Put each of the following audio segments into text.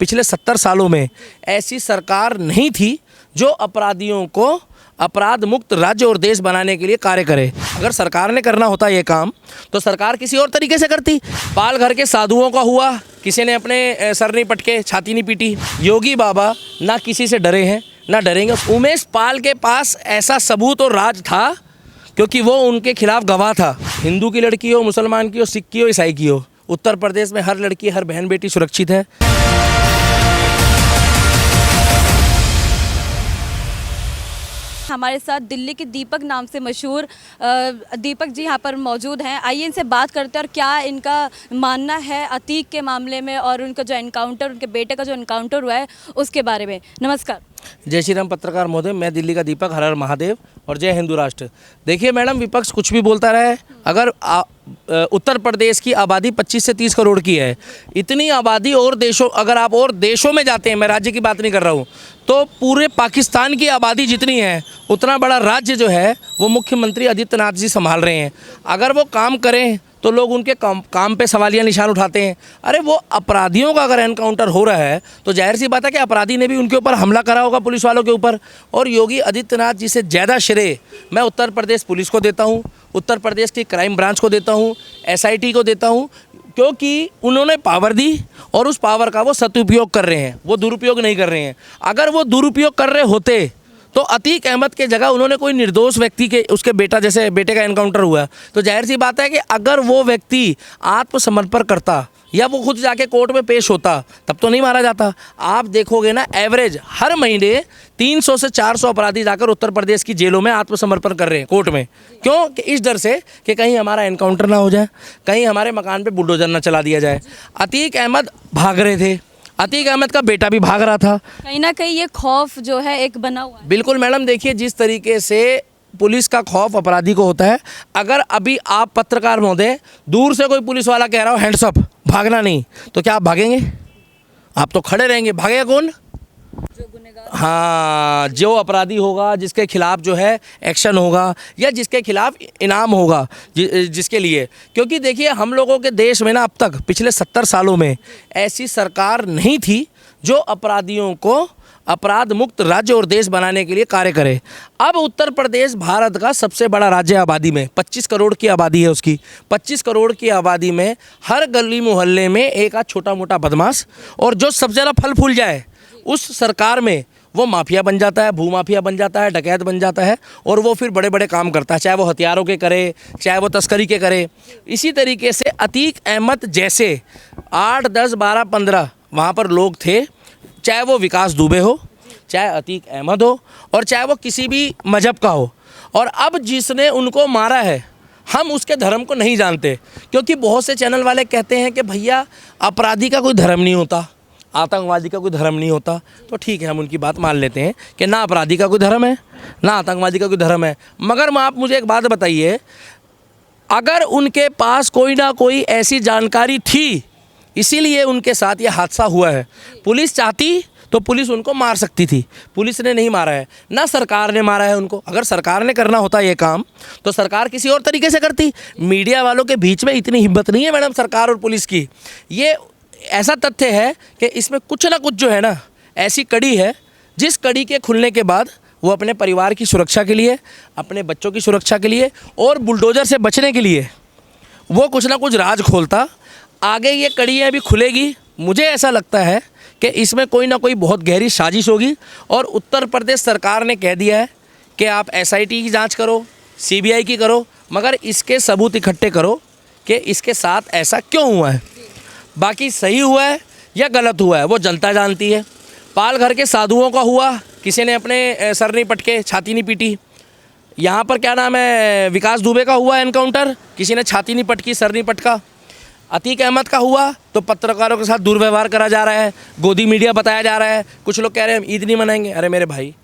पिछले 70 सालों में ऐसी सरकार नहीं थी जो अपराधियों को अपराध मुक्त राज्य और देश बनाने के लिए कार्य करे। अगर सरकार ने करना होता ये काम तो सरकार किसी और तरीके से करती। पाल घर के साधुओं का हुआ, किसी ने अपने सर नहीं पटके, छाती नहीं पीटी। योगी बाबा ना किसी से डरे हैं ना डरेंगे। उमेश पाल के पास ऐसा सबूत और राज था क्योंकि वो उनके खिलाफ गवाह था। हिंदू की लड़की हो, मुसलमान की हो, सिख की हो, ईसाई की हो, उत्तर प्रदेश में हर लड़की, हर बहन बेटी सुरक्षित है। हमारे साथ दिल्ली के दीपक नाम से मशहूर दीपक जी यहाँ पर मौजूद हैं। आइए इनसे बात करते हैं और क्या इनका मानना है अतीक के मामले में और उनका जो एनकाउंटर, उनके बेटे का जो एनकाउंटर हुआ है उसके बारे में। नमस्कार। जय श्री राम पत्रकार महोदय, मैं दिल्ली का दीपक, हर हर महादेव और जय हिंदू राष्ट्र। देखिए मैडम, विपक्ष कुछ भी बोलता रहे, अगर उत्तर प्रदेश की आबादी 25 से 30 करोड़ की है, इतनी आबादी और देशों, अगर आप और देशों में जाते हैं, मैं राज्य की बात नहीं कर रहा हूँ, तो पूरे पाकिस्तान की आबादी जितनी है उतना बड़ा राज्य जो है वो मुख्यमंत्री आदित्यनाथ जी संभाल रहे हैं। अगर वो काम करें तो लोग उनके काम पे सवालिया निशान उठाते हैं। अरे वो अपराधियों का अगर एनकाउंटर हो रहा है तो जाहिर सी बात है कि अपराधी ने भी उनके ऊपर हमला करा होगा, पुलिस वालों के ऊपर। और योगी आदित्यनाथ जी से ज़्यादा श्रेय मैं उत्तर प्रदेश पुलिस को देता हूँ, उत्तर प्रदेश की क्राइम ब्रांच को देता हूँ, SIT को देता हूँ, क्योंकि उन्होंने पावर दी और उस पावर का वो सदुपयोग कर रहे हैं, वो दुरुपयोग नहीं कर रहे हैं। अगर वो दुरुपयोग कर रहे होते तो अतीक अहमद के जगह उन्होंने कोई निर्दोष व्यक्ति के, उसके बेटा जैसे बेटे का एनकाउंटर हुआ, तो जाहिर सी बात है कि अगर वो व्यक्ति आत्मसमर्पण करता या वो खुद जाके कोर्ट में पेश होता तब तो नहीं मारा जाता। आप देखोगे ना, एवरेज हर महीने 300 से 400 अपराधी जाकर उत्तर प्रदेश की जेलों में आत्मसमर्पण कर रहे हैं कोर्ट में। क्यों? कि इस डर से कि कहीं हमारा एनकाउंटर ना हो जाए, कहीं हमारे मकान पे बुलडोजर ना चला दिया जाए। अतीक अहमद भाग रहे थे, अतीक अहमद का बेटा भी भाग रहा था। कहीं ना कहीं ये खौफ जो है एक बना हुआ है। बिल्कुल मैडम, देखिए जिस तरीके से पुलिस का खौफ अपराधी को होता है, अगर अभी आप पत्रकार महोदय दूर से कोई पुलिस वाला कह रहा हो हैंड्स अप, भागना नहीं, तो क्या आप भागेंगे? आप तो खड़े रहेंगे। भागेगा कौन? हाँ, जो अपराधी होगा, जिसके खिलाफ जो है एक्शन होगा या जिसके खिलाफ इनाम होगा, जिसके लिए। क्योंकि देखिए हम लोगों के देश में ना अब तक पिछले 70 सालों में ऐसी सरकार नहीं थी जो अपराधियों को अपराध मुक्त राज्य और देश बनाने के लिए कार्य करे। अब उत्तर प्रदेश भारत का सबसे बड़ा राज्य आबादी में, 25 करोड़ की आबादी है उसकी। 25 करोड़ की आबादी में हर गली मोहल्ले में एक आध छोटा मोटा बदमाश, और जो सबसे ज़्यादा फल फूल जाए उस सरकार में वो माफिया बन जाता है, भूमाफिया बन जाता है, डकैत बन जाता है, और वो फिर बड़े बड़े काम करता है, चाहे वो हथियारों के करे, चाहे वो तस्करी के करे। इसी तरीके से अतीक अहमद जैसे 8, 10, 12, 15 वहाँ पर लोग थे, चाहे वो विकास दुबे हो, चाहे अतीक अहमद हो, और चाहे वो किसी भी मजहब का हो। और अब जिसने उनको मारा है हम उसके धर्म को नहीं जानते, क्योंकि बहुत से चैनल वाले कहते हैं कि भैया अपराधी का कोई धर्म नहीं होता, आतंकवादी का कोई धर्म नहीं होता। तो ठीक है, हम उनकी बात मान लेते हैं कि ना अपराधी का कोई धर्म है, ना आतंकवादी का कोई धर्म है। मगर आप मुझे एक बात बताइए, अगर उनके पास कोई ना कोई ऐसी जानकारी थी, इसीलिए उनके साथ ये हादसा हुआ है। पुलिस चाहती तो पुलिस उनको मार सकती थी, पुलिस ने नहीं मारा है, ना सरकार ने मारा है उनको। अगर सरकार ने करना होता ये काम तो सरकार किसी और तरीके से करती। मीडिया वालों के बीच में इतनी हिम्मत नहीं है मैडम सरकार और पुलिस की। ये ऐसा तथ्य है कि इसमें कुछ ना कुछ जो है ना ऐसी कड़ी है, जिस कड़ी के खुलने के बाद वो अपने परिवार की सुरक्षा के लिए, अपने बच्चों की सुरक्षा के लिए और बुलडोजर से बचने के लिए वो कुछ ना कुछ राज खोलता। आगे ये कड़ियाँ भी खुलेगी। मुझे ऐसा लगता है कि इसमें कोई ना कोई बहुत गहरी साजिश होगी, और उत्तर प्रदेश सरकार ने कह दिया है कि आप SIT की जांच करो, CBI की करो, मगर इसके सबूत इकट्ठे करो कि इसके साथ ऐसा क्यों हुआ है। बाकी सही हुआ है या गलत हुआ है वो जनता जानती है। पाल घर के साधुओं का हुआ, किसी ने अपने सर नहीं पटके, छाती नहीं पीटी। यहाँ पर क्या नाम है, विकास दुबे का हुआ एनकाउंटर, किसी ने छाती नहीं पटकी, सर नहीं पटका। अतीक अहमद का हुआ तो पत्रकारों के साथ दुर्व्यवहार करा जा रहा है, गोदी मीडिया बताया जा रहा है। कुछ लोग कह रहे हैं हम ईद नहीं मनाएंगे। अरे मेरे भाई,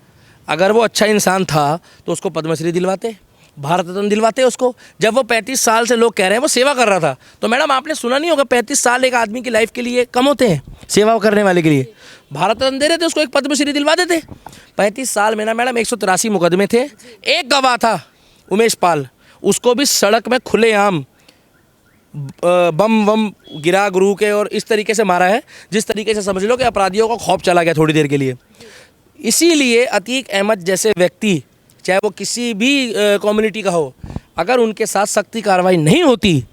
अगर वो अच्छा इंसान था तो उसको पद्मश्री दिलवाते, भारत रत्न दिलवाते उसको। जब वो 35 साल से लोग कह रहे हैं वो सेवा कर रहा था, तो मैडम आपने सुना नहीं होगा 35 साल एक आदमी की लाइफ के लिए कम होते हैं सेवा करने वाले के लिए। भारत रत्न दे रहे थे उसको, एक पद्मश्री दिलवा देते। 35 साल में ना मैडम 183 मुकदमे थे, एक गवाह था उमेश पाल, उसको भी सड़क में खुलेआम बम वम गिरा गुरु के और इस तरीके से मारा है जिस तरीके से समझ लो कि अपराधियों को खौफ चला गया थोड़ी देर के लिए। इसीलिए अतीक अहमद जैसे व्यक्ति, चाहे वो किसी भी कम्युनिटी का हो, अगर उनके साथ सख्ती कार्रवाई नहीं होती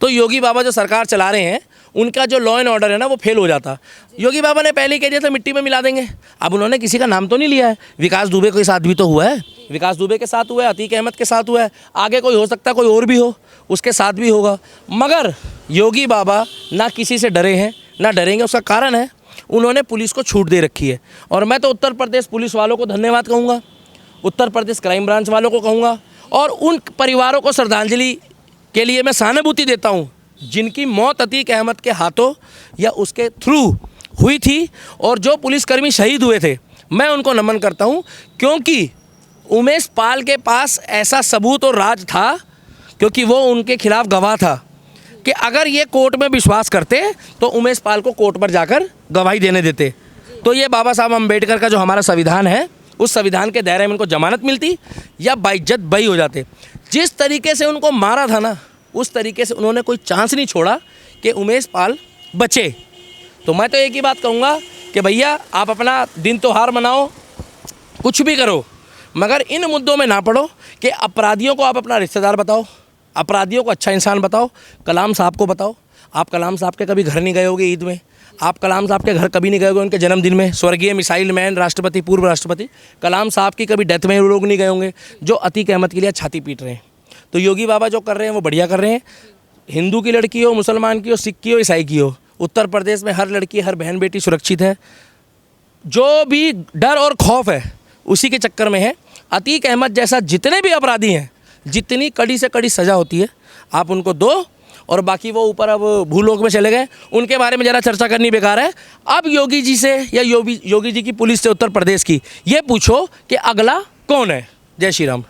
तो योगी बाबा जो सरकार चला रहे हैं उनका जो लॉ एंड ऑर्डर है ना वो फेल हो जाता। योगी बाबा ने पहले ही कह दिया था मिट्टी में मिला देंगे। अब उन्होंने किसी का नाम तो नहीं लिया है, विकास दुबे के साथ भी तो हुआ है, विकास दुबे के साथ हुआ है, अतीक अहमद के साथ हुआ है, आगे कोई हो सकता है, कोई और भी हो, उसके साथ भी होगा। मगर योगी बाबा ना किसी से डरे हैं ना डरेंगे। उसका कारण है उन्होंने पुलिस को छूट दे रखी है। और मैं तो उत्तर प्रदेश पुलिस वालों को धन्यवाद कहूँगा, उत्तर प्रदेश क्राइम ब्रांच वालों को कहूँगा, और उन परिवारों को श्रद्धांजलि के लिए मैं सहानुभूति देता हूँ जिनकी मौत अतीक अहमद के हाथों या उसके थ्रू हुई थी, और जो पुलिसकर्मी शहीद हुए थे मैं उनको नमन करता हूँ। क्योंकि उमेश पाल के पास ऐसा सबूत और राज था, क्योंकि वो उनके खिलाफ गवाह था, कि अगर ये कोर्ट में विश्वास करते तो उमेश पाल को कोर्ट पर जाकर गवाही देने देते। तो ये बाबा साहब अम्बेडकर का जो हमारा संविधान है, उस संविधान के दायरे में उनको जमानत मिलती या बाइज्जत बरी हो जाते। जिस तरीके से उनको मारा था ना, उस तरीके से उन्होंने कोई चांस नहीं छोड़ा कि उमेश पाल बचे। तो मैं तो एक ही बात कहूँगा कि भैया आप अपना दिन त्योहार मनाओ, कुछ भी करो, मगर इन मुद्दों में ना पड़ो कि अपराधियों को आप अपना रिश्तेदार बताओ, अपराधियों को अच्छा इंसान बताओ। कलाम साहब को बताओ, आप कलाम साहब के कभी घर नहीं गए होगे ईद में, आप कलाम साहब के घर कभी नहीं गए होंगे उनके जन्मदिन में। स्वर्गीय मिसाइल मैन राष्ट्रपति, पूर्व राष्ट्रपति कलाम साहब की कभी डेथ में लोग नहीं गए होंगे, जो अतीक अहमद के लिए छाती पीट रहे हैं। तो योगी बाबा जो कर रहे हैं वो बढ़िया कर रहे हैं। हिंदू की लड़की हो, मुसलमान की हो, सिख की हो, ईसाई की हो, उत्तर प्रदेश में हर लड़की, हर बहन बेटी सुरक्षित है। जो भी डर और खौफ है उसी के चक्कर में है। अतीक अहमद जैसा जितने भी अपराधी हैं, जितनी कड़ी से कड़ी सज़ा होती है आप उनको दो, और बाकी वो ऊपर अब भूलोक में चले गए, उनके बारे में ज़रा चर्चा करनी बेकार है। अब योगी जी से या योगी जी की पुलिस से उत्तर प्रदेश की ये पूछो कि अगला कौन है। जय श्री राम।